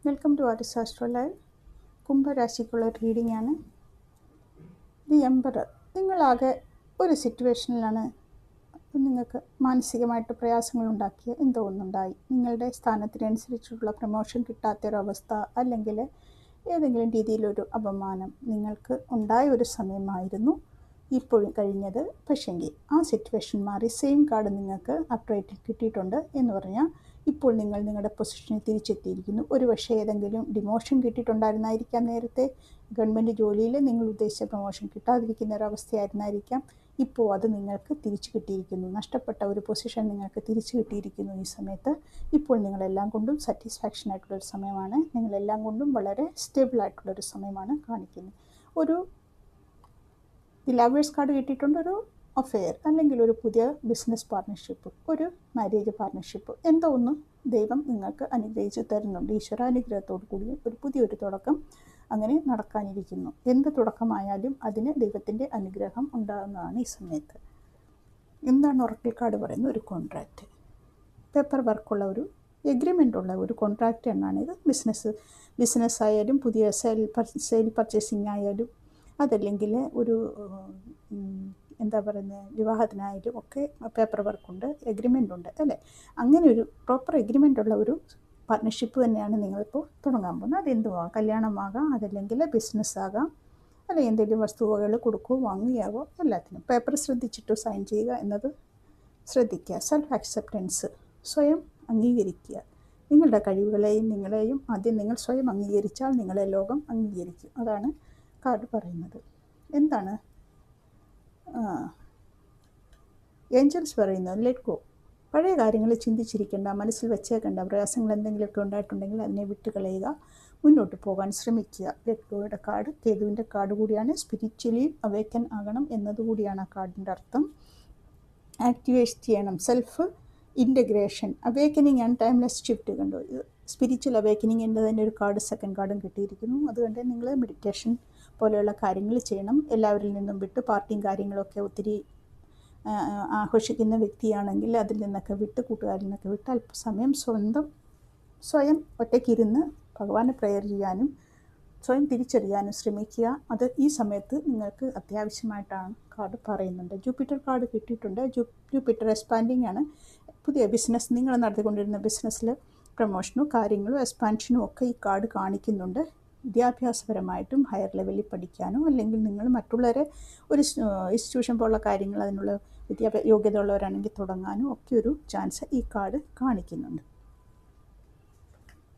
Welcome to artist astro live. കുംഭരാശിക്കുള്ള reading ആണ്. The emperor. നിങ്ങളാകെ ഒരു സിറ്റുവേഷനിലാണ് നിങ്ങൾക്ക് മാനസികമായിട്ട് പ്രയാസങ്ങൾ ഉണ്ടാക്കിയ എന്തോ ഒന്നുണ്ടായി. നിങ്ങളുടെ സ്ഥാനത്തിനനുസരിച്ചുള്ള പ്രമോഷൻ കിട്ടാത്തൊരവസ്ഥ, അല്ലെങ്കിൽ ഏതെങ്കിലും രീതിയിലൊരു അപമാനം നിങ്ങൾക്ക് ഉണ്ടായ ഒരു സമയമായിരുന്നു ഇപ്പോഴും കഴിഞ്ഞത്. പക്ഷേങ്കിൽ ആ സിറ്റുവേഷൻ മാറി സെയിം കാർഡ് നിങ്ങൾക്ക് അപ്ഡേറ്റിൽ കിട്ടിയിട്ടുണ്ട് എന്ന് പറഞ്ഞാൽ ഇപ്പോൾ നിങ്ങൾ നിങ്ങളുടെ പൊസിഷനിൽ തിരിച്ചെത്തിയിരിക്കുന്നു. ഒരു പക്ഷേ ഏതെങ്കിലും ഡിമോഷൻ കിട്ടിയിട്ടുണ്ടായിരുന്നായിരിക്കാം. നേരത്തെ ഗവൺമെൻറ് ജോലിയിൽ നിങ്ങൾ ഉദ്ദേശിച്ച പ്രൊമോഷൻ കിട്ടാതിരിക്കുന്ന ഒരവസ്ഥയായിരുന്നായിരിക്കാം. ഇപ്പോൾ അത് നിങ്ങൾക്ക് തിരിച്ചു കിട്ടിയിരിക്കുന്നു. നഷ്ടപ്പെട്ട ഒരു പൊസിഷൻ നിങ്ങൾക്ക് തിരിച്ചു കിട്ടിയിരിക്കുന്നു. ഈ സമയത്ത് ഇപ്പോൾ നിങ്ങളെല്ലാം കൊണ്ടും സാറ്റിസ്ഫാക്ഷൻ ആയിട്ടുള്ളൊരു സമയമാണ്. നിങ്ങളെല്ലാം കൊണ്ടും വളരെ സ്റ്റേബിൾ ആയിട്ടുള്ളൊരു സമയമാണ് കാണിക്കുന്നത്. ഒരു ലവേഴ്സ് കാർഡ് കിട്ടിയിട്ടുണ്ട്. ഒരു അഫെയർ, അല്ലെങ്കിൽ ഒരു പുതിയ ബിസിനസ് പാർട്ട്ണർഷിപ്പ്, ഒരു മാരേജ് പാർട്ട്ണർഷിപ്പ്, എന്തോ ഒന്ന് ദൈവം നിങ്ങൾക്ക് അനുഗ്രഹിച്ച് തരുന്നുണ്ട്. ഈശ്വരാനുഗ്രഹത്തോടു കൂടി ഒരു പുതിയൊരു തുടക്കം അങ്ങനെ നടക്കാനിരിക്കുന്നു. എന്ത് തുടക്കമായാലും അതിന് ദൈവത്തിൻ്റെ അനുഗ്രഹം ഉണ്ടാകുന്നതാണ് ഈ സമയത്ത്. എന്താണ് ഒറക്കിൾ കാർഡ് പറയുന്നത്? ഒരു പേപ്പർ വർക്കുള്ള ഒരു എഗ്രിമെൻ്റ് ഉള്ള ഒരു കോൺട്രാക്റ്റ് എന്നാണ് ഇത്. ബിസിനസ് ആയാലും പുതിയ സെയിൽ പർച്ചേസിങ് ആയാലും, അതല്ലെങ്കിൽ ഒരു വിവാഹത്തിനായാലും ഒക്കെ പേപ്പർ വർക്കുണ്ട്, എഗ്രിമെൻ്റ് ഉണ്ട് അല്ലേ. അങ്ങനെ ഒരു പ്രോപ്പർ എഗ്രിമെൻ്റ് ഉള്ള ഒരു പാർട്ട്ണർഷിപ്പ് തന്നെയാണ് നിങ്ങളിപ്പോൾ തുടങ്ങാൻ പോകുന്നത്. അതെന്തുവാകാം, കല്യാണമാകാം, അതല്ലെങ്കിൽ ബിസിനസ്സാകാം, അല്ലെങ്കിൽ എന്തെങ്കിലും വസ്തുവകൾ കൊടുക്കുകയോ വാങ്ങുകയാവോ, എല്ലാത്തിനും പേപ്പർ ശ്രദ്ധിച്ചിട്ട് സൈൻ ചെയ്യുക എന്നത് ശ്രദ്ധിക്കുക. സെൽഫ് ആക്സെപ്റ്റൻസ്, സ്വയം അംഗീകരിക്കുക. നിങ്ങളുടെ കഴിവുകളെയും നിങ്ങളെയും ആദ്യം നിങ്ങൾ സ്വയം അംഗീകരിച്ചാൽ നിങ്ങളെ ലോകം അംഗീകരിക്കും. അതാണ് കാർഡ് പറയുന്നത്. എന്താണ് ഏഞ്ചൽസ് പറയുന്നത്? Let go. പഴയ കാര്യങ്ങൾ ചിന്തിച്ചിരിക്കേണ്ട, മനസ്സിൽ വെച്ചേക്കേണ്ട. പ്രയാസങ്ങൾ എന്തെങ്കിലുമൊക്കെ ഉണ്ടായിട്ടുണ്ടെങ്കിൽ അതിനെ വിട്ട് കളയുക, മുന്നോട്ട് പോകാൻ ശ്രമിക്കുക. ലെറ്റ് ഗോയുടെ കാർഡ് കേതുവിൻ്റെ കാർഡ് കൂടിയാണ്. സ്പിരിച്വലി അവേക്കൻ ആകണം എന്നതുകൂടിയാണ് ആ കാർഡിൻ്റെ അർത്ഥം. ആക്ടിവേറ്റ് ചെയ്യണം, self integration, awakening and timeless shift. കണ്ടു, ഇത് സ്പിരിച്വൽ അവേക്കനിങ്ങിൻ്റെ തന്നെ ഒരു കാർഡ്, സെക്കൻഡ് കാർഡും കിട്ടിയിരിക്കുന്നു. അതുകൊണ്ട് നിങ്ങൾ മെഡിറ്റേഷൻ പോലെയുള്ള കാര്യങ്ങൾ ചെയ്യണം. എല്ലാവരിൽ നിന്നും വിട്ട് പാർട്ടിയും കാര്യങ്ങളൊക്കെ ഒത്തിരി ആഘോഷിക്കുന്ന വ്യക്തിയാണെങ്കിൽ അതിൽ നിന്നൊക്കെ വിട്ട്, കൂട്ടുകാരിൽ നിന്നൊക്കെ വിട്ട് അല്പസമയം സ്വയം ഒറ്റയ്ക്കിരുന്ന് ഭഗവാനെ പ്രെയർ ചെയ്യാനും സ്വയം തിരിച്ചറിയാനും ശ്രമിക്കുക. അത് ഈ സമയത്ത് നിങ്ങൾക്ക് അത്യാവശ്യമായിട്ടാണ് കാർഡ് പറയുന്നുണ്ട്. ജൂപ്പിറ്റർ കാർഡ് കിട്ടിയിട്ടുണ്ട്. ജൂപ്പിറ്റർ എക്സ്പാൻഡിങ് ആണ്. പുതിയ ബിസിനസ്, നിങ്ങൾ നടത്തിക്കൊണ്ടിരുന്ന ബിസിനസ്സിൽ പ്രൊമോഷനും കാര്യങ്ങളും എക്സ്പാൻഷനും ഒക്കെ ഈ കാർഡ് കാണിക്കുന്നുണ്ട്. വിദ്യാഭ്യാസപരമായിട്ടും ഹയർ ലെവലിൽ പഠിക്കാനോ, അല്ലെങ്കിൽ നിങ്ങൾ മറ്റുള്ളവരെ ഒരു ഇൻസ്റ്റിറ്റ്യൂഷൻ പോലുള്ള കാര്യങ്ങൾ അതിനുള്ള യോഗ്യത ഉള്ളവരാണെങ്കിൽ തുടങ്ങാനും ഒക്കെ ഒരു ചാൻസ് ഈ കാർഡ് കാണിക്കുന്നുണ്ട്.